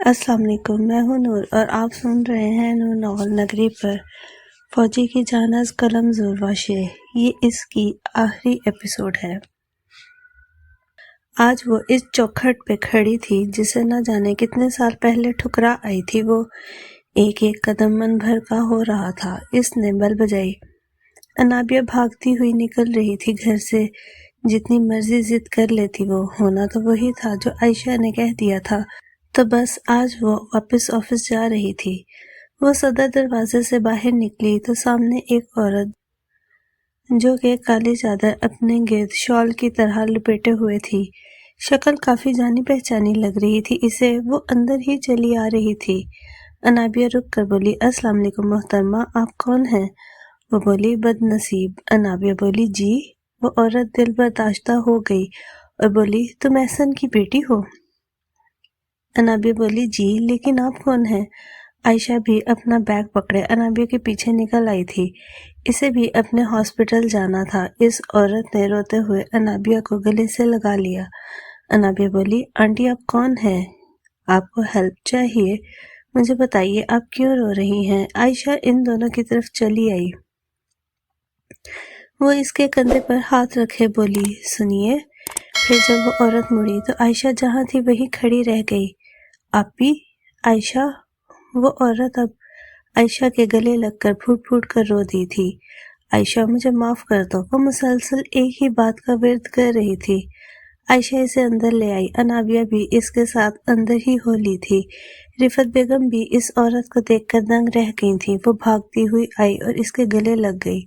السلام علیکم، میں ہوں نور اور آپ سن رہے ہیں نور ناول نگری پر فوجی کی جانز قلم زور واشے۔ یہ اس کی آخری ایپیسوڈ ہے۔ آج وہ اس چوکھٹ پہ کھڑی تھی جسے نہ جانے کتنے سال پہلے ٹھکرا آئی تھی۔ وہ ایک ایک قدم من بھر کا ہو رہا تھا۔ اس نے بل بجائی۔ انابیہ بھاگتی ہوئی نکل رہی تھی گھر سے۔ جتنی مرضی ضد کر لیتی وہ، ہونا تو وہی تھا جو عائشہ نے کہہ دیا تھا، تو بس آج وہ واپس آفس جا رہی تھی۔ وہ صدر دروازے سے باہر نکلی تو سامنے ایک عورت جو کہ کالی چادر اپنے گرد شال کی طرح لپیٹے ہوئے تھی، شکل کافی جانی پہچانی لگ رہی تھی اسے۔ وہ اندر ہی چلی آ رہی تھی۔ انابیہ رک کر بولی، السلام علیکم محترمہ، آپ کون ہیں؟ وہ بولی، بد نصیب۔ انابیہ بولی، جی؟ وہ عورت دل برداشتہ ہو گئی اور بولی، تم احسن کی بیٹی ہو؟ انابیہ بولی، جی، لیکن آپ کون ہیں؟ عائشہ بھی اپنا بیگ پکڑے انابیہ کے پیچھے نکل آئی تھی۔ اسے بھی اپنے ہاسپٹل جانا تھا۔ اس عورت نے روتے ہوئے انابیہ کو گلے سے لگا لیا۔ انابیہ بولی، آنٹی آپ کون ہیں؟ آپ کو ہیلپ چاہیے؟ مجھے بتائیے آپ کیوں رو رہی ہیں؟ عائشہ ان دونوں کی طرف چلی آئی۔ وہ اس کے کندھے پر ہاتھ رکھے بولی، سنیے۔ پھر جب وہ عورت مڑی تو عائشہ جہاں تھی وہیں کھڑی رہ گئی۔ آپی؟ عائشہ؟ وہ عورت اب عائشہ کے گلے لگ کر پھوٹ پھوٹ کر رو دی تھی۔ عائشہ مجھے معاف کر دو۔ وہ مسلسل ایک ہی بات کا ورد کر رہی تھی۔ عائشہ اسے اندر لے آئی۔ انابیہ بھی اس کے ساتھ اندر ہی ہو لی تھی۔ رفت بیگم بھی اس عورت کو دیکھ کر دنگ رہ گئی تھی۔ وہ بھاگتی ہوئی آئی اور اس کے گلے لگ گئی۔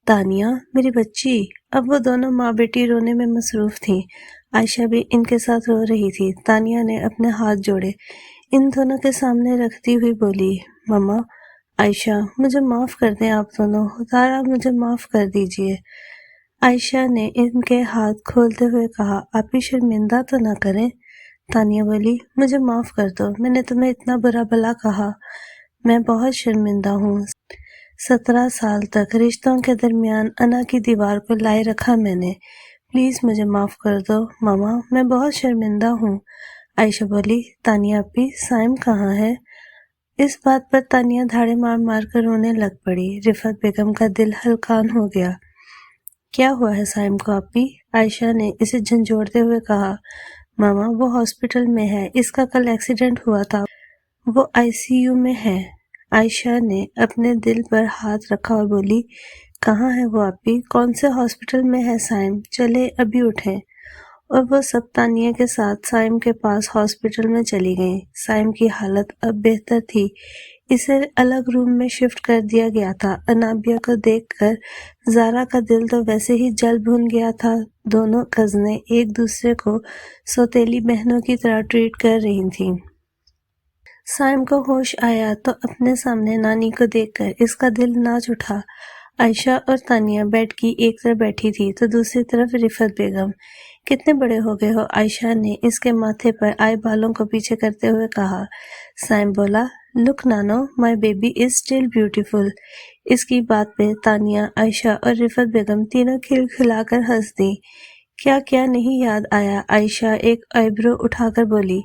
تانیہ، میری بچی۔ اب وہ دونوں ماں بیٹی رونے میں مصروف تھیں۔ عائشہ بھی ان کے ساتھ رو رہی تھی۔ تانیہ نے اپنے ہاتھ جوڑے ان دونوں کے سامنے رکھتی ہوئی بولی، ماما، عائشہ، مجھے معاف کر دیں آپ دونوں، خدا مجھے معاف کر دیجئے۔ عائشہ نے ان کے ہاتھ کھولتے ہوئے کہا، آپ ہی شرمندہ تو نہ کریں۔ تانیہ بولی، مجھے معاف کر دو، میں نے تمہیں اتنا برا بھلا کہا، میں بہت شرمندہ ہوں۔ 17 سال تک رشتوں کے درمیان انا کی دیوار کو لائے رکھا میں نے، پلیز مجھے معاف کر دو ماما، میں بہت شرمندہ ہوں۔ عائشہ بولی، تانیہ اپی، سائم کہاں ہے؟ اس بات پر تانیہ دھاڑے مار مار کر رونے لگ پڑی۔ رفت بیگم کا دل ہلکان ہو گیا۔ کیا ہوا ہے سائم کو اپی؟ عائشہ نے اسے جھنجھوڑتے ہوئے کہا، ماما وہ ہاسپٹل میں ہے، اس کا کل ایکسیڈنٹ ہوا تھا، وہ ICU میں ہے۔ عائشہ نے اپنے دل پر ہاتھ رکھا اور بولی، کہاں ہے وہ اپی؟ کون سے ہاسپٹل میں ہے سائم؟ چلے ابھی اٹھیں۔ اور وہ سب تانیہ کے ساتھ سائم کے پاس ہاسپٹل میں چلی گئیں۔ سائم کی حالت اب بہتر تھی۔ اسے الگ روم میں شفٹ کر دیا گیا تھا۔ انابیہ کو دیکھ کر زارا کا دل تو ویسے ہی جل بھن گیا تھا۔ دونوں کزنیں ایک دوسرے کو سوتیلی بہنوں کی طرح ٹریٹ کر رہی تھیں۔ سائم کو ہوش آیا تو اپنے سامنے نانی کو دیکھ کر اس کا دل ناچ اٹھا۔ عائشہ اور تانیہ بیڈ کی ایک طرف بیٹھی تھی تو دوسری طرف رفت بیگم۔ کتنے بڑے ہو گئے ہو؟ عائشہ نے اس کے ماتھے پر آئے بالوں کو پیچھے کرتے ہوئے کہا۔ سائم بولا، لک نانو، my baby is still beautiful. اس کی بات پہ تانیہ، عائشہ اور رفت بیگم تینوں کھل کھلا کر ہنس دیں۔ کیا کیا نہیں یاد آیا؟ عائشہ ایک آئیبرو اٹھا کر بولی،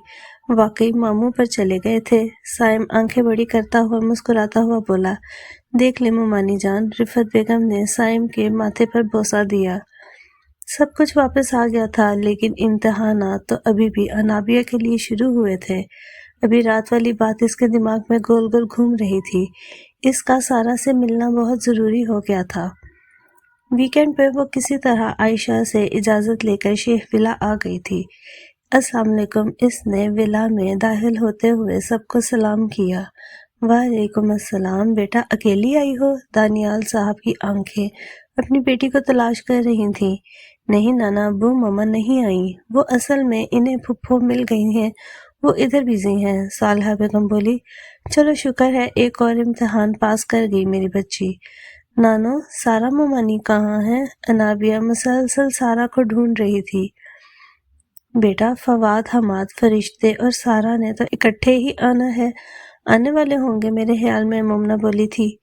واقعی ماموں پر چلے گئے تھے؟ سائم آنکھیں بڑی کرتا ہوا مسکراتا ہوا بولا، دیکھ لے ممانی جان۔ رفت بیگم نے سائم کے ماتھے پر بوسہ دیا۔ سب کچھ واپس آ گیا تھا، لیکن امتحانات تو ابھی بھی انابیہ کے لیے شروع ہوئے تھے۔ ابھی رات والی بات اس کے دماغ میں گول گول گھوم رہی تھی۔ اس کا سارا سے ملنا بہت ضروری ہو گیا تھا۔ ویکینڈ پہ وہ کسی طرح عائشہ سے اجازت لے کر شیخ ولا آ گئی تھی۔ السلام علیکم، اس نے ولا میں داخل ہوتے ہوئے سب کو سلام کیا۔ وعلیکم السلام، بیٹا اکیلی آئی ہو؟ دانیال صاحب کی آنکھیں اپنی بیٹی کو تلاش کر رہی تھیں۔ نہیں نانا، ابو ماما نہیں آئیں، وہ اصل میں انہیں پھپھو مل گئی ہیں، وہ ادھر بزی ہیں۔ صالحہ بیگم بولی، چلو شکر ہے ایک اور امتحان پاس کر گئی میری بچی۔ نانو، سارا ممانی کہاں ہے؟ انابیہ مسلسل سارا کو ڈھونڈ رہی تھی۔ بیٹا فواد، حماد، فرشتے اور سارا نے تو اکٹھے ہی آنا ہے، آنے والے ہوں گے میرے خیال میں، مومنہ بولی تھی۔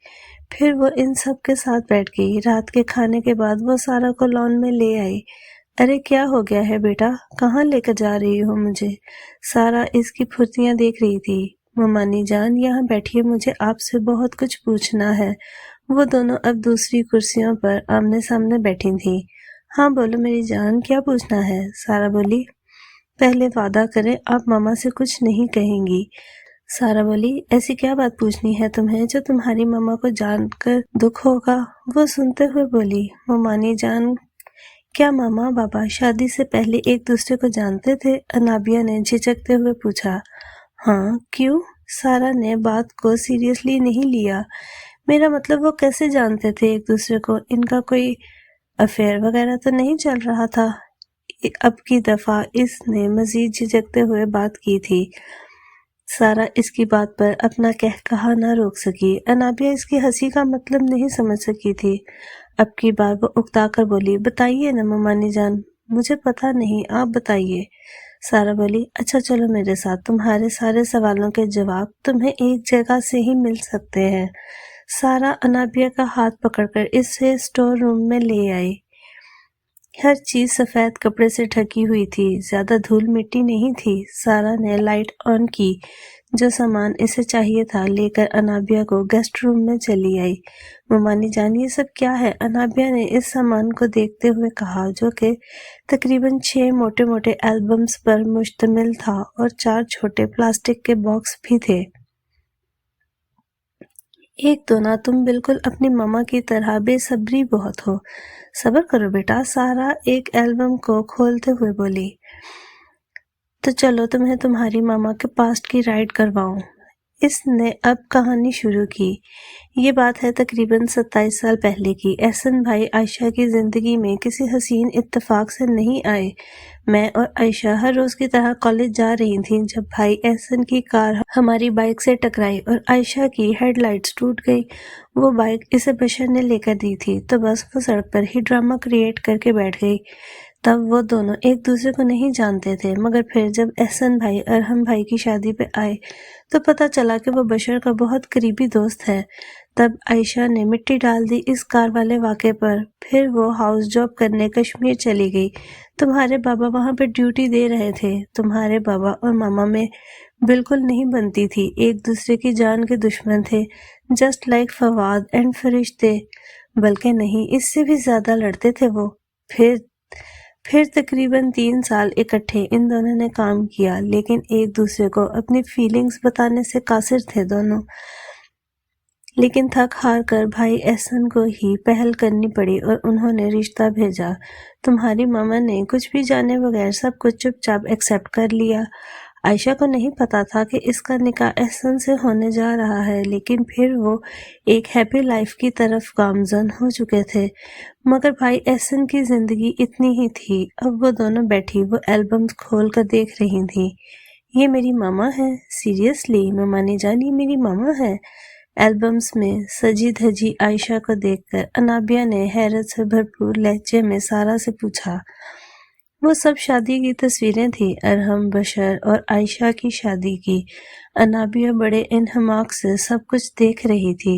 پھر وہ ان سب کے ساتھ بیٹھ گئی۔ رات کے کھانے کے بعد وہ سارا کو لان میں لے آئی۔ ارے کیا ہو گیا ہے بیٹا، کہاں لے کر جا رہی ہو مجھے؟ سارا اس کی پھرتیاں دیکھ رہی تھی۔ ممانی جان یہاں بیٹھیے، مجھے آپ سے بہت کچھ پوچھنا ہے۔ وہ دونوں اب دوسری کرسیوں پر آمنے سامنے بیٹھی تھیں۔ ہاں بولو میری جان، کیا پوچھنا ہے؟ سارا بولی۔ پہلے وعدہ کریں آپ ماما سے کچھ نہیں کہیں گی۔ سارا بولی، ایسی کیا بات پوچھنی ہے تمہیں جو تمہاری ماما کو جان کر دکھ ہوگا؟ وہ سنتے ہوئے بولی، ممانی جان کیا ماما بابا شادی سے پہلے ایک دوسرے کو جانتے تھے؟ انابیہ نے جھجکتے ہوئے پوچھا۔ ہاں، کیوں؟ سارا نے بات کو سیریسلی نہیں لیا۔ میرا مطلب وہ کیسے جانتے تھے ایک دوسرے کو؟ ان کا کوئی افیئر وغیرہ تو نہیں چل رہا تھا؟ اب کی دفعہ اس نے مزید جھجکتے ہوئے بات کی تھی۔ سارا اس کی بات پر اپنا کہا نہ روک سکی۔ انابیہ اس کی ہنسی کا مطلب نہیں سمجھ سکی تھی۔ اب کی بار وہ اکتا کر بولی، بتائیے نا ممانی جان، مجھے پتا نہیں، آپ بتائیے۔ سارا بولی، اچھا چلو میرے ساتھ، تمہارے سارے سوالوں کے جواب تمہیں ایک جگہ سے ہی مل سکتے ہیں۔ سارا انابیہ کا ہاتھ پکڑ کر اسے اسٹور روم میں لے آئی۔ ہر چیز سفید کپڑے سے ڈھکی ہوئی تھی، زیادہ دھول مٹی نہیں تھی۔ سارا نے لائٹ آن کی، جو سامان اسے چاہیے تھا لے کر انابیہ کو گیسٹ روم میں چلی آئی۔ ممانی جان یہ سب کیا ہے؟ انابیہ نے اس سامان کو دیکھتے ہوئے کہا، جو کہ تقریباً 6 موٹے موٹے البمز پر مشتمل تھا اور 4 چھوٹے پلاسٹک کے باکس بھی تھے۔ ایک تو نہ تم بالکل اپنی ماما کی طرح بے صبری بہت ہو۔ صبر کرو بیٹا، سارا ایک البم کو کھولتے ہوئے بولی۔ تو چلو تمہیں تمہاری ماما کے پاسٹ کی رائڈ کرواؤں۔ اس نے اب کہانی شروع کی۔ یہ بات ہے تقریباً 27 سال پہلے کی۔ احسن بھائی عائشہ کی زندگی میں کسی حسین اتفاق سے نہیں آئے۔ میں اور عائشہ ہر روز کی طرح کالج جا رہی تھیں جب بھائی احسن کی کار ہماری بائک سے ٹکرائی اور عائشہ کی ہیڈ لائٹس ٹوٹ گئی۔ وہ بائک اسے بشر نے لے کر دی تھی، تو بس وہ سڑک پر ہی ڈرامہ کریٹ کر کے بیٹھ گئی۔ تب وہ دونوں ایک دوسرے کو نہیں جانتے تھے، مگر پھر جب احسن بھائی ارحم بھائی کی شادی پہ آئے تو پتہ چلا کہ وہ بشر کا بہت قریبی دوست ہے۔ تب عائشہ نے مٹی ڈال دی اس کار والے واقعے پر۔ پھر وہ ہاؤس جاب کرنے کشمیر چلی گئی۔ تمہارے بابا وہاں پہ ڈیوٹی دے رہے تھے۔ تمہارے بابا اور ماما میں بالکل نہیں بنتی تھی، ایک دوسرے کی جان کے دشمن تھے، جسٹ لائک فواد اینڈ فرشتے، بلکہ نہیں، اس سے بھی زیادہ لڑتے تھے وہ۔ پھر تقریباً 3 سال اکٹھے ان دونوں نے کام کیا، لیکن ایک دوسرے کو اپنی فیلنگز بتانے سے قاصر تھے دونوں۔ لیکن تھک ہار کر بھائی احسن کو ہی پہل کرنی پڑی اور انہوں نے رشتہ بھیجا۔ تمہاری ماما نے کچھ بھی جانے بغیر سب کچھ چپ چاپ ایکسیپٹ کر لیا۔ عائشہ کو نہیں پتا تھا کہ اس کا نکاح احسن سے ہونے جا رہا ہے، لیکن پھر وہ ایک ہیپی لائف کی طرف گامزن ہو چکے تھے۔ مگر بھائی احسن کی زندگی اتنی ہی تھی۔ اب وہ دونوں بیٹھی وہ البمز کھول کر دیکھ رہی تھیں۔ یہ میری ماما ہے؟ سیریسلی ممانی جان، یہ میری ماما ہے؟ البمز میں سجی دھجی عائشہ کو دیکھ کر انابیہ نے حیرت سے بھرپور لہجے میں سارا سے پوچھا۔ وہ سب شادی کی تصویریں تھیں، ارحم، بشر اور عائشہ کی شادی کی۔ انابیہ بڑے انہماک سے سب کچھ دیکھ رہی تھی۔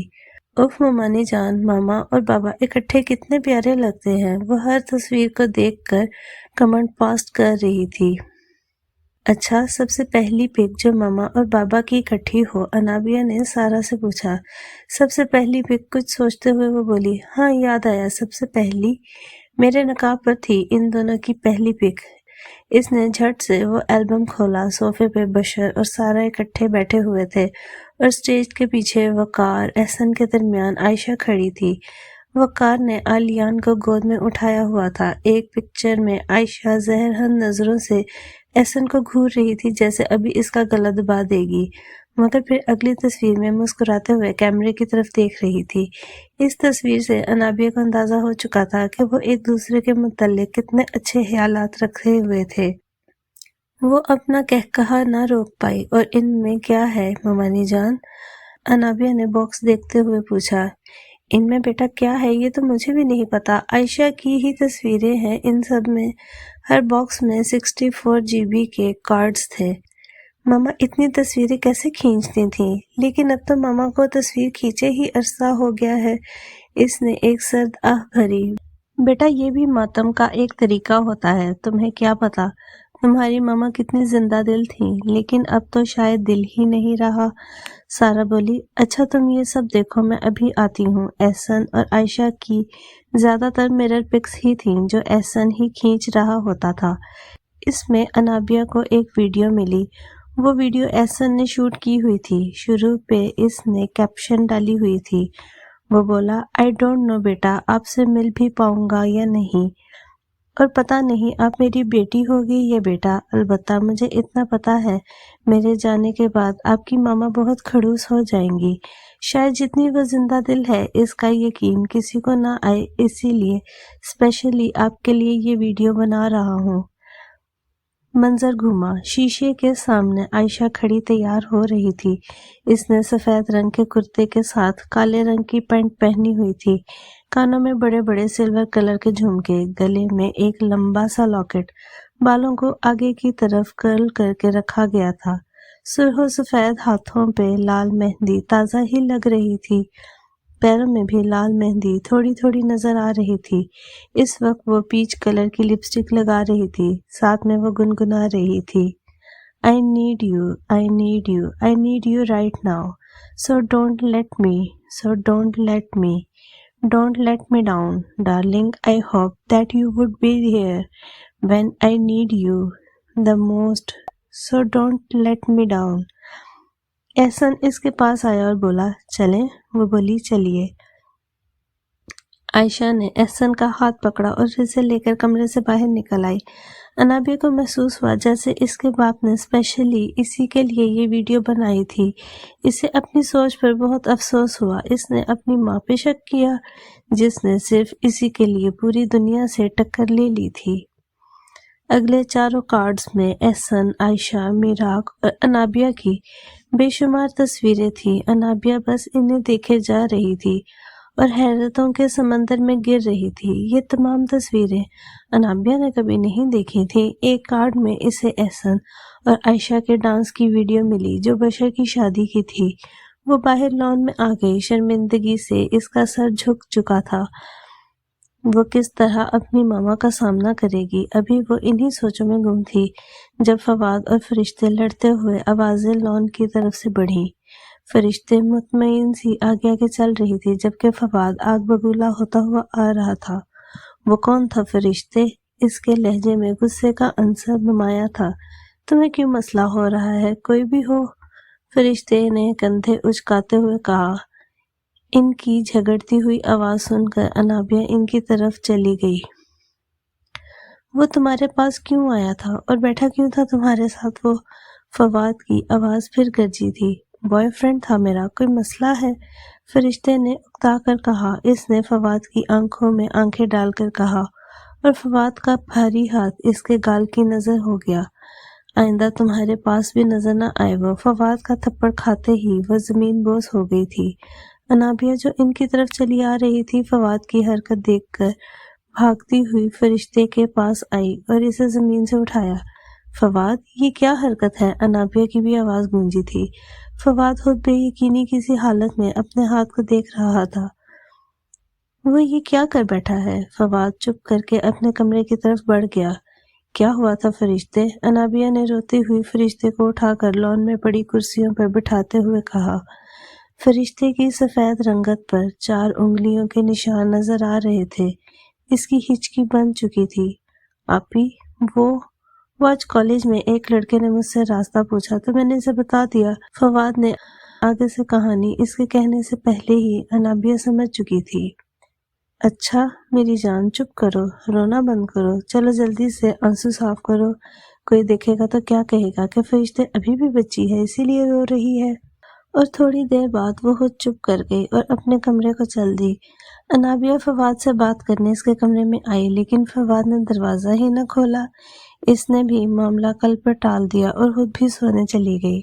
اف ممانی جان، ماما اور بابا اکٹھے کتنے پیارے لگتے ہیں۔ وہ ہر تصویر کو دیکھ کر کمنٹ پاس کر رہی تھی۔ اچھا، سب سے پہلی پک جو ماما اور بابا کی اکٹھی ہو؟ انابیہ نے سارا سے پوچھا۔ سب سے پہلی پک؟ کچھ سوچتے ہوئے وہ بولی، ہاں یاد آیا، سب سے پہلی میرے نقاب پر تھی ان دونوں کی پہلی پک۔ اس نے جھٹ سے وہ البم کھولا۔ صوفے پہ بشر اور سارا اکٹھے بیٹھے ہوئے تھے اور سٹیج کے پیچھے وقار احسن کے درمیان عائشہ کھڑی تھی۔ وقار نے عالیان کو گود میں اٹھایا ہوا تھا۔ ایک پکچر میں عائشہ زہرہن نظروں سے احسن کو گھور رہی تھی، جیسے ابھی اس کا گلا دبا دے گی، مگر پھر اگلی تصویر میں مسکراتے ہوئے کیمرے کی طرف دیکھ رہی تھی۔ اس تصویر سے انابیہ کو اندازہ ہو چکا تھا کہ وہ ایک دوسرے کے متعلق کتنے اچھے خیالات رکھے ہوئے تھے۔ وہ اپنا کہا نہ روک پائی۔ اور ان میں کیا ہے ممانی جان؟ انابیہ نے باکس دیکھتے ہوئے پوچھا۔ ان میں بیٹا کیا ہے یہ تو مجھے بھی نہیں پتا۔ عائشہ کی ہی تصویریں ہیں ان سب میں۔ ہر باکس میں 64 GB کے کارڈز تھے۔ ماما اتنی تصویریں کیسے کھینچتی تھیں؟ لیکن اب تو ماما کو تصویر کھینچے ہی عرصہ ہو گیا ہے۔ اس نے ایک سرد آہ بھری۔ بیٹا یہ بھی ماتم کا ایک طریقہ ہوتا ہے، تمہیں کیا پتا تمہاری ماما کتنی زندہ دل تھیں، لیکن اب تو شاید دل ہی نہیں رہا۔ سارا بولی، اچھا تم یہ سب دیکھو، میں ابھی آتی ہوں۔ احسن اور عائشہ کی زیادہ تر مرر پکس ہی تھیں جو احسن ہی کھینچ رہا ہوتا تھا۔ اس میں انابیہ کو ایک ویڈیو ملی، وہ ویڈیو احسن نے شوٹ کی ہوئی تھی۔ شروع پہ اس نے کیپشن ڈالی ہوئی تھی، وہ بولا، آئی ڈونٹ نو بیٹا آپ سے مل بھی پاؤں گا یا نہیں، اور پتہ نہیں آپ میری بیٹی ہوگی یا بیٹا، البتہ مجھے اتنا پتہ ہے میرے جانے کے بعد آپ کی ماما بہت کھڑوس ہو جائیں گی، شاید جتنی وہ زندہ دل ہے اس کا یقین کسی کو نہ آئے، اسی لیے اسپیشلی آپ کے لیے یہ ویڈیو بنا رہا ہوں۔ منظر گھوما، شیشے کے سامنے عائشہ کھڑی تیار ہو رہی تھی۔ اس نے سفید رنگ کے کرتے کے ساتھ کالے رنگ کی پینٹ پہنی ہوئی تھی، کانوں میں بڑے بڑے سلور کلر کے جھمکے، گلے میں ایک لمبا سا لاکٹ، بالوں کو آگے کی طرف کرل کر کے رکھا گیا تھا۔ سرخ و سفید ہاتھوں پہ لال مہندی تازہ ہی لگ رہی تھی، پیروں میں بھی لال مہندی تھوڑی تھوڑی نظر آ رہی تھی۔ اس وقت وہ پیچ کلر کی لپسٹک لگا رہی تھی، ساتھ میں وہ گنگنا رہی تھی، I need you, I need you, I need you right now, so don't let me, so don't let me, don't let me down, darling, I hope that you would be here when I need you the most, so don't let me down. احسن اس کے پاس آیا اور بولا، چلیں؟ وہ بولی، چلیے۔ عائشہ نے احسن کا ہاتھ پکڑا اور اسے لے کر کمرے سے باہر نکل آئی۔ انابیہ کو محسوس ہوا جیسے اس کے باپ نے اسپیشلی اسی کے لیے یہ ویڈیو بنائی تھی۔ اسے اپنی سوچ پر بہت افسوس ہوا، اس نے اپنی ماں پہ شک کیا جس نے صرف اسی کے لیے پوری دنیا سے ٹکر لے لی تھی۔ اگلے چاروں کارڈز میں احسن، عائشہ، میراق اور انابیہ کی بے شمار تصویریں تھیں۔ انابیہ بس انہیں دیکھے جا رہی تھی اور حیرتوں کے سمندر میں گر رہی تھی۔ یہ تمام تصویریں انابیہ نے کبھی نہیں دیکھی تھیں۔ ایک کارڈ میں اسے احسن اور عائشہ کے ڈانس کی ویڈیو ملی جو بشر کی شادی کی تھی۔ وہ باہر لان میں آ گئی، شرمندگی سے اس کا سر جھک چکا تھا۔ وہ کس طرح اپنی ماما کا سامنا کرے گی؟ ابھی وہ انہی سوچوں میں گم تھی جب فواد اور فرشتے لڑتے ہوئے آوازیں لان کی طرف سے بڑھیں۔ فرشتے مطمئن سی آگے آگے چل رہی تھی جبکہ فواد آگ بگولا ہوتا ہوا آ رہا تھا۔ وہ کون تھا فرشتے؟ اس کے لہجے میں غصے کا عنصر نمایاں تھا۔ تمہیں کیوں مسئلہ ہو رہا ہے؟ کوئی بھی ہو؟ فرشتے نے کندھے اچکاتے ہوئے کہا۔ ان کی جھگڑتی ہوئی آواز سن کر انابیہ ان کی طرف چلی گئی۔ وہ تمہارے پاس کیوں آیا تھا اور بیٹھا کیوں تھا تمہارے ساتھ؟ وہ فواد کی آواز پھر گرجی تھی۔ بوائے فرینڈ تھا میرا، کوئی مسئلہ ہے؟ فرشتے نے اکتا کر کہا۔ اس نے فواد کی آنکھوں میں آنکھیں ڈال کر کہا اور فواد کا بھاری ہاتھ اس کے گال کی نظر ہو گیا۔ آئندہ تمہارے پاس بھی نظر نہ آئے وہ۔ فواد کا تھپڑ کھاتے ہی وہ زمین بوس ہو گئی تھی۔ انابیہ جو ان کی طرف چلی آ رہی تھی فواد کی حرکت دیکھ کر بھاگتی ہوئی فرشتے کے پاس آئی اور اسے زمین سے اٹھایا۔ فواد، یہ کیا حرکت ہے؟ انابیہ کی بھی آواز گونجی تھی۔ فواد خود بے یقینی کسی حالت میں اپنے ہاتھ کو دیکھ رہا تھا۔ وہ یہ کیا کر بیٹھا ہے؟ فواد چپ کر کے اپنے کمرے کی طرف بڑھ گیا۔ کیا ہوا تھا فرشتے؟ انابیہ نے روتی ہوئی فرشتے کو اٹھا کر لان میں پڑی کرسیوں پر بٹھاتے ہوئے کہا۔ فرشتے کی سفید رنگت پر 4 انگلیوں کے نشان نظر آ رہے تھے۔ اس کی ہچکی بن چکی تھی۔ آپی، وہ آج کالج میں ایک لڑکے نے مجھ سے راستہ پوچھا تو میں نے اسے بتا دیا۔ فواد نے آگے سے کہانی اس کے کہنے سے پہلے ہی انابیہ سمجھ چکی تھی۔ اچھا میری جان، چپ کرو، رونا بند کرو، چلو جلدی سے آنسو صاف کرو، کوئی دیکھے گا تو کیا کہے گا کہ فرشتے ابھی بھی بچی ہے اسی لیے رو رہی ہے۔ اور تھوڑی دیر بعد وہ خود چپ کر گئی اور اپنے کمرے کو چل دی۔ انابیہ فواد سے بات کرنے اس کے کمرے میں آئی لیکن فواد نے دروازہ ہی نہ کھولا۔ اس نے بھی معاملہ کل پر ٹال دیا اور خود بھی سونے چلی گئی۔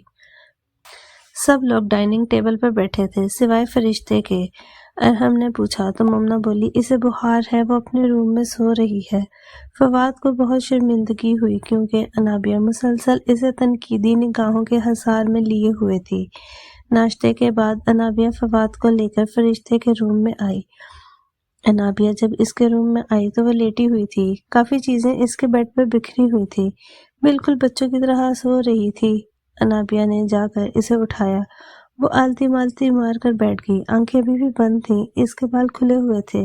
سب لوگ ڈائننگ ٹیبل پر بیٹھے تھے سوائے فرشتے کے۔ ارحم نے پوچھا تو ممنا بولی، اسے بخار ہے، وہ اپنے روم میں سو رہی ہے۔ فواد کو بہت شرمندگی ہوئی کیونکہ انابیہ مسلسل اسے تنقیدی نگاہوں کے حصار میں لیے ہوئے تھی۔ ناشتے کے بعد انابیہ فواد کو لے کر فرشتے کے روم میں آئی۔ انابیہ جب اس کے روم میں آئی تو وہ لیٹی ہوئی تھی، کافی چیزیں اس کے بیڈ پر بکھری ہوئی تھی، بالکل بچوں کی طرح سو رہی تھی۔ انابیہ نے جا کر اسے اٹھایا، وہ آلتی مالتی مار کر بیٹھ گئی، آنکھیں ابھی بھی بند تھیں، اس کے بال کھلے ہوئے تھے۔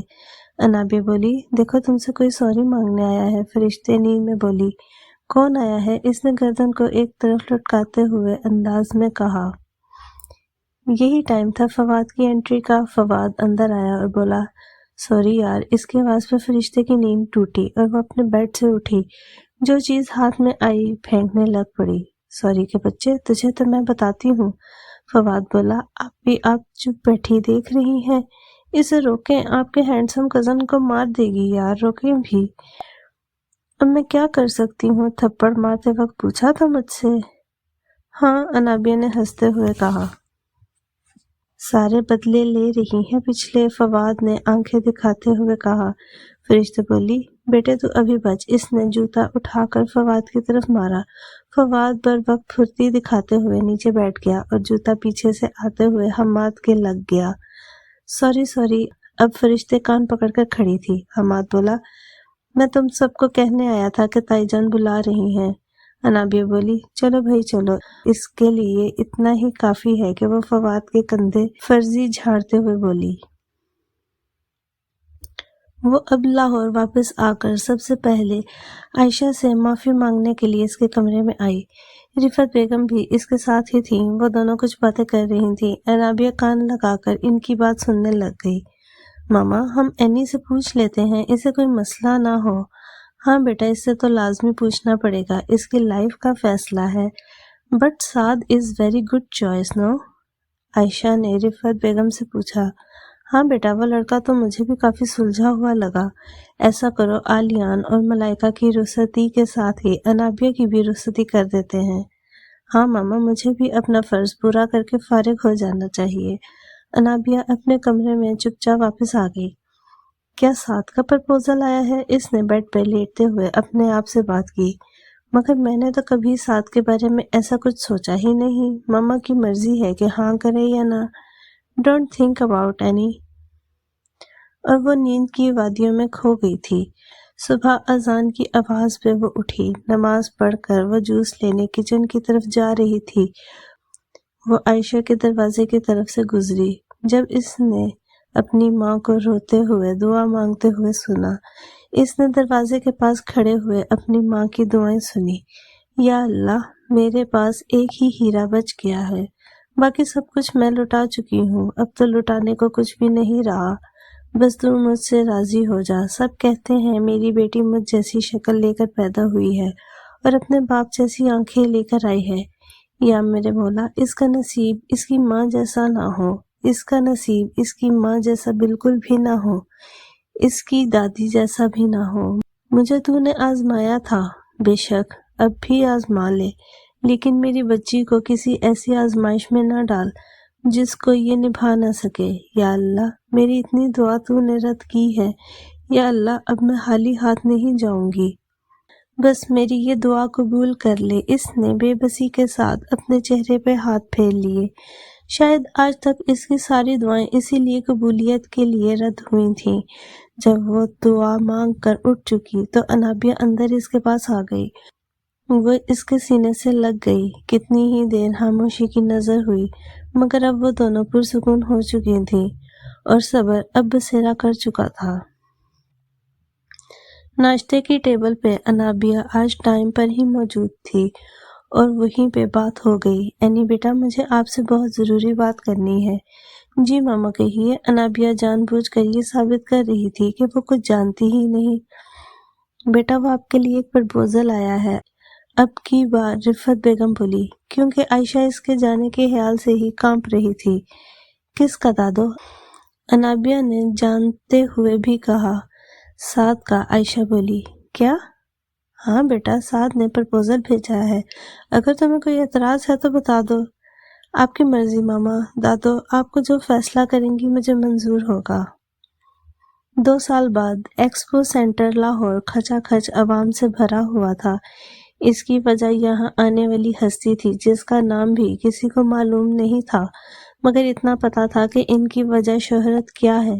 انابیہ بولی، دیکھو تم سے کوئی سوری مانگنے آیا ہے۔ فرشتے نیند میں بولی، کون آیا ہے؟ اس نے گردن کو ایک طرف لٹکاتے ہوئے انداز میں کہا۔ یہی ٹائم تھا فواد کی انٹری کا۔ فواد اندر آیا اور بولا، سوری یار۔ اس کی آواز پہ فرشتے کی نیند ٹوٹی اور وہ اپنے بیڈ سے اٹھی، جو چیز ہاتھ میں آئی پھینکنے لگ پڑی۔ سوری کے بچے، تجھے تو میں بتاتی ہوں۔ فواد بولا، آپ چپ بیٹھی دیکھ رہی ہیں، اسے روکیں، آپ کے ہینڈسم کزن کو مار دے گی یار، روکیں بھی۔ اب میں کیا کر سکتی ہوں؟ تھپڑ مارتے وقت پوچھا تھا مجھ سے۔ ہاں، انابیہ نے ہنستے ہوئے کہا۔ سارے بدلے لے رہی ہیں پچھلے، فواد نے آنکھیں دکھاتے ہوئے کہا۔ فرشتے بولی، بیٹے تو ابھی بچ۔ اس نے جوتا اٹھا کر فواد کی طرف مارا۔ فواد بر وقت پھرتی دکھاتے ہوئے نیچے بیٹھ گیا اور جوتا پیچھے سے آتے ہوئے حماد کے لگ گیا۔ سوری۔ اب فرشتے کان پکڑ کر کھڑی تھی۔ حماد بولا، میں تم سب کو کہنے آیا تھا کہ تائی جان بلا رہی ہیں۔ انابیہ بولی، چلو بھائی چلو۔ اس کے لیے اتنا ہی کافی ہے کہ وہ فواد کے کندھے فرضی جھاڑتے ہوئے بولی۔ وہ اب لاہور واپس آ کر سب سے پہلے عائشہ سے معافی مانگنے کے لیے اس کے کمرے میں آئی۔ رفعت بیگم بھی اس کے ساتھ ہی تھیں، وہ دونوں کچھ باتیں کر رہی تھیں۔ انابیہ کان لگا کر ان کی بات سننے لگ گئی۔ ماما، ہم اینی سے پوچھ لیتے ہیں، اسے کوئی مسئلہ نہ ہو۔ ہاں بیٹا، اس سے تو لازمی پوچھنا پڑے گا، اس کی لائف کا فیصلہ ہے۔ But Saad is very good choice no? Ayesha نے رفعت بیگم سے پوچھا۔ ہاں بیٹا، وہ لڑکا تو مجھے بھی کافی سلجھا ہوا لگا۔ ایسا کرو، آلیان اور ملائکہ کی رخصتی کے ساتھ ہی انابیہ کی بھی رخصتی کر دیتے ہیں۔ ہاں ماما، مجھے بھی اپنا فرض پورا کر کے فارغ ہو جانا چاہیے۔ انابیہ اپنے کمرے میں چپ چاپ واپس آ گئی۔ کیا سعد کا پرپوزل آیا ہے؟ اس نے بیڈ پہ لیٹتے ہوئے اپنے آپ سے بات کی۔ مگر میں نے تو کبھی سعد کے بارے میں ایسا کچھ سوچا ہی نہیں۔ ماما کی مرضی ہے کہ ہاں کرے یا نہ۔ Don't think about any. اور وہ نیند کی وادیوں میں کھو گئی تھی۔ صبح اذان کی آواز پہ وہ اٹھی، نماز پڑھ کر وہ جوس لینے کچن کی طرف جا رہی تھی۔ وہ عائشہ کے دروازے کی طرف سے گزری۔ جب اس نے اپنی ماں کو روتے ہوئے دعا مانگتے ہوئے سنا، اس نے دروازے کے پاس کھڑے ہوئے اپنی ماں کی دعائیں سنی۔ یا اللہ، میرے پاس ایک ہی ہیرا بچ گیا ہے، باقی سب کچھ میں لٹا چکی ہوں، اب تو لٹانے کو کچھ بھی نہیں رہا، بس تو مجھ سے راضی ہو جا۔ سب کہتے ہیں میری بیٹی مجھ جیسی شکل لے کر پیدا ہوئی ہے اور اپنے باپ جیسی آنکھیں لے کر آئی ہے۔ یا میرے مولا، اس کا نصیب اس کی ماں جیسا نہ ہو، اس کا نصیب اس کی ماں جیسا بالکل بھی نہ ہو، اس کی دادی جیسا بھی نہ ہو۔ مجھے تو نے آزمایا تھا، بے شک اب بھی آزما لے، لیکن میری بچی کو کسی ایسی آزمائش میں نہ ڈال جس کو یہ نبھا نہ سکے۔ یا اللہ، میری اتنی دعا تو نے رد کی ہے، یا اللہ اب میں خالی ہاتھ نہیں جاؤں گی، بس میری یہ دعا قبول کر لے۔ اس نے بے بسی کے ساتھ اپنے چہرے پہ ہاتھ پھیر لیے۔ شاید آج تک اس کی ساری دعائیں اسی لیے قبولیت کے لیے رد ہوئی تھیں۔ جب وہ دعا مانگ کر اٹھ چکی تو انابیہ اندر اس کے پاس آ گئی۔ وہ اس کے سینے سے لگ گئی۔ کتنی ہی دیر خاموشی کی نظر ہوئی، مگر اب وہ دونوں پرسکون ہو چکی تھیں اور صبر اب بسیرا کر چکا تھا۔ ناشتے کی ٹیبل پہ انابیہ آج ٹائم پر ہی موجود تھی اور وہیں پہ بات ہو گئی۔ اینی بیٹا، مجھے آپ سے بہت ضروری بات کرنی ہے۔ جی ماما کہیے۔ انابیہ جان بوجھ کر یہ ثابت کر رہی تھی کہ وہ کچھ جانتی ہی نہیں۔ بیٹا، وہ آپ کے لیے ایک پرپوزل آیا ہے۔ اب کی بار رفعت بیگم بولی، کیونکہ عائشہ اس کے جانے کے خیال سے ہی کانپ رہی تھی۔ کس کا دادو؟ انابیہ نے جانتے ہوئے بھی کہا۔ سعد کا۔ عائشہ بولی، کیا؟ ہاں بیٹا، سعد نے پرپوزل بھیجا ہے، اگر تمہیں کوئی اعتراض ہے تو بتا دو۔ آپ کی مرضی ماما۔ دادو، آپ کو جو فیصلہ کریں گی مجھے منظور ہوگا۔ 2 سال بعد ایکسپو سینٹر لاہور کھچا کھچ عوام سے بھرا ہوا تھا۔ اس کی وجہ یہاں آنے والی ہستی تھی جس کا نام بھی کسی کو معلوم نہیں تھا، مگر اتنا پتا تھا کہ ان کی وجہ شہرت کیا ہے۔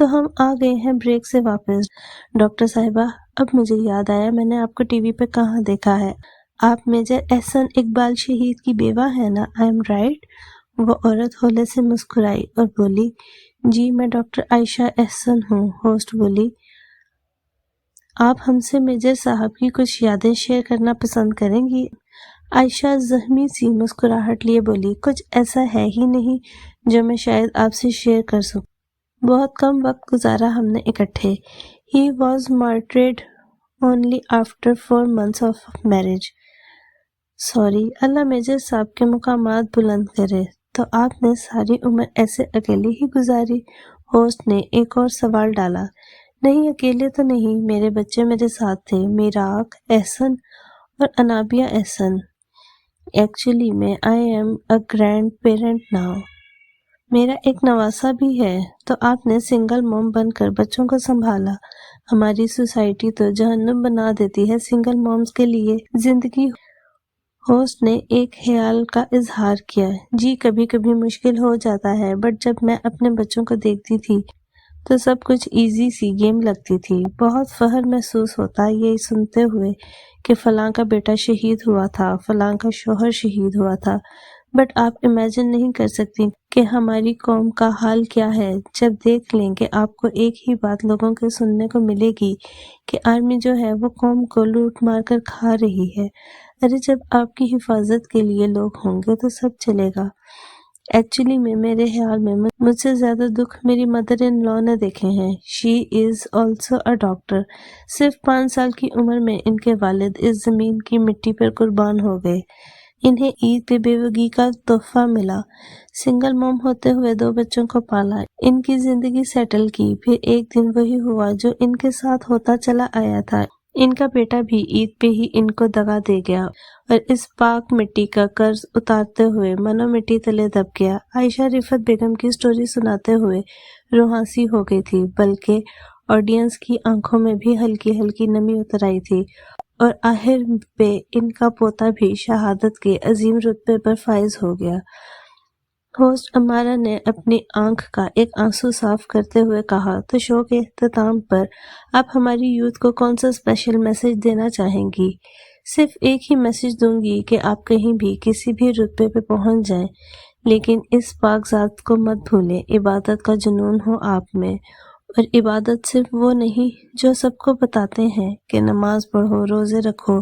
تو ہم آ گئے ہیں بریک سے واپس۔ ڈاکٹر صاحبہ، اب مجھے یاد آیا میں نے آپ کو ٹی وی پہ کہاں دیکھا ہے۔ آپ میجر احسن اقبال شہید کی بیوہ ہیں نا؟ I am right? وہ عورت ہولے سے مسکرائی اور بولی، جی میں ڈاکٹر عائشہ احسن ہوں۔ ہوسٹ بولی، آپ ہم سے میجر صاحب کی کچھ یادیں شیئر کرنا پسند کریں گی؟ عائشہ زخمی سی مسکراہٹ لیے بولی، کچھ ایسا ہے ہی نہیں جو میں شاید آپ سے شیئر کر سکوں۔ بہت کم وقت گزارا ہم نے اکٹھے۔ He was martyred only after 4 months of marriage. Sorry, اللہ میجر صاحب کے مقامات بلند کرے۔ تو آپ نے ساری عمر ایسے اکیلے ہی گزاری؟ ہوسٹ نے ایک اور سوال ڈالا۔ نہیں، اکیلے تو نہیں، میرے بچے میرے ساتھ تھے، میراق احسن اور انابیہ احسن۔ ایکچولی میں I am a grand parent now. میرا ایک نواسا بھی ہے۔ تو آپ نے سنگل موم بن کر بچوں کو سنبھالا۔ ہماری سوسائٹی تو جہنم بنا دیتی ہے سنگل مومز کے لیے زندگی۔ ہوسٹ نے ایک خیال کا اظہار کیا، جی کبھی کبھی مشکل ہو جاتا ہے، بٹ جب میں اپنے بچوں کو دیکھتی تھی تو سب کچھ ایزی سی گیم لگتی تھی۔ بہت فخر محسوس ہوتا یہ سنتے ہوئے کہ فلاں کا بیٹا شہید ہوا تھا، فلاں کا شوہر شہید ہوا تھا، بٹ آپ امیجن نہیں کر سکتی کہ ہماری قوم کا حال کیا ہے جب دیکھ لیں کہ آپ کو ایک ہی بات لوگوں کے سننے کو ملے گی کہ آرمی جو ہے وہ قوم کو لوٹ مار کر کھا رہی ہے۔ ارے جب آپ کی حفاظت کے لیے لوگ ہوں گے تو سب چلے گا۔ ایکچولی میں میرے خیال میں مجھ سے زیادہ دکھ میری مدر ان لا نے دیکھے ہیں۔ شی از آلسو اے ڈاکٹر۔ صرف 5 سال کی عمر میں ان کے والد اس زمین کی مٹی پر قربان ہو گئے۔ انہیں عید پہ بیوگی کا تحفہ ملا۔ سنگل موم ہوتے ہوئے 2 بچوں کو پالا، ان کی زندگی سیٹل کی، پھر ایک دن وہی ہوا جو ان کے ساتھ ہوتا چلا آیا تھا۔ ان کا بیٹا بھی عید پہ ہی ان کو دغا دے گیا اور اس پاک مٹی کا قرض اتارتے ہوئے منو مٹی تلے دب گیا۔ عائشہ رفت بیگم کی سٹوری سناتے ہوئے روحانسی ہو گئی تھی، بلکہ آڈینس کی آنکھوں میں بھی ہلکی ہلکی نمی اتر آئی تھی، اور آخر پہ ان کا پوتا بھی شہادت کے عظیم رتبے پر فائز ہو گیا۔ ہوسٹ امارہ نے اپنی آنکھ کا ایک آنسو صاف کرتے ہوئے کہا، تو شو کے اختتام پر آپ ہماری یوتھ کو کون سا اسپیشل میسج دینا چاہیں گی؟ صرف ایک ہی میسج دوں گی کہ آپ کہیں بھی کسی بھی رتبے پہ پہنچ جائیں، لیکن اس پاک ذات کو مت بھولیں، عبادت کا جنون ہو آپ میں، اور عبادت صرف وہ نہیں جو سب کو بتاتے ہیں کہ نماز پڑھو، روزے رکھو،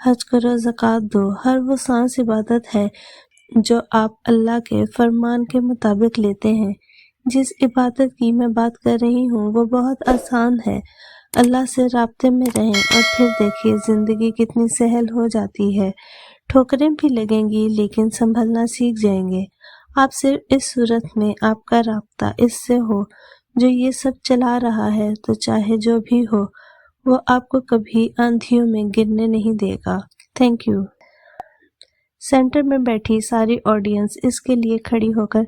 حج کرو، زکوٰۃ دو۔ ہر وہ سانس عبادت ہے جو آپ اللہ کے فرمان کے مطابق لیتے ہیں۔ جس عبادت کی میں بات کر رہی ہوں وہ بہت آسان ہے۔ اللہ سے رابطے میں رہیں اور پھر دیکھیے زندگی کتنی سہل ہو جاتی ہے۔ ٹھوکریں بھی لگیں گی لیکن سنبھلنا سیکھ جائیں گے آپ۔ صرف اس صورت میں آپ کا رابطہ اس سے ہو جو یہ سب چلا رہا ہے، تو چاہے جو بھی ہو وہ آپ کو کبھی آندھیوں میں گرنے نہیں دے گا۔ Thank you. سینٹر میں بیٹھی ساری آڈینس اس کے لیے کھڑی ہو کر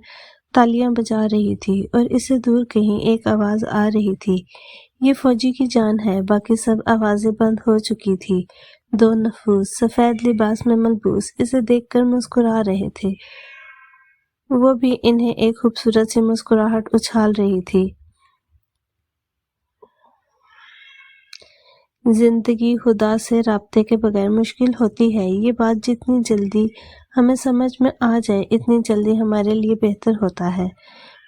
تالیاں بجا رہی تھی، اور اسے دور کہیں ایک آواز آ رہی تھی، یہ فوجی کی جان ہے۔ باقی سب آوازیں بند ہو چکی تھی۔ 2 نفوس سفید لباس میں ملبوس اسے دیکھ کر مسکرا رہے تھے، وہ بھی انہیں ایک خوبصورت سی مسکراہٹ اچھال رہی تھی۔ زندگی خدا سے رابطے کے بغیر مشکل ہوتی ہے، یہ بات جتنی جلدی ہمیں سمجھ میں آ جائے اتنی جلدی ہمارے لیے بہتر ہوتا ہے۔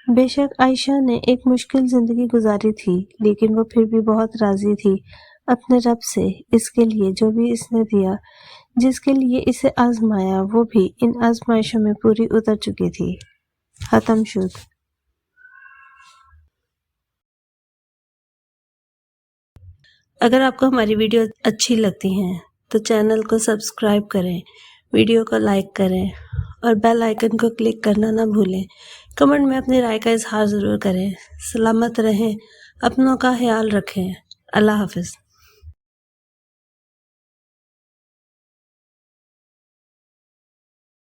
بے شک عائشہ نے ایک مشکل زندگی گزاری تھی، لیکن وہ پھر بھی بہت راضی تھی اپنے رب سے، اس کے لیے جو بھی اس نے دیا، جس کے لیے اسے آزمایا وہ بھی ان آزمائشوں میں پوری اتر چکی تھی۔ ختم شد۔ اگر آپ کو ہماری ویڈیو اچھی لگتی ہیں تو چینل کو سبسکرائب کریں، ویڈیو کو لائک کریں اور بیل آئیکن کو کلک کرنا نہ بھولیں۔ کمنٹ میں اپنی رائے کا اظہار ضرور کریں۔ سلامت رہیں، اپنوں کا خیال رکھیں۔ اللہ حافظ۔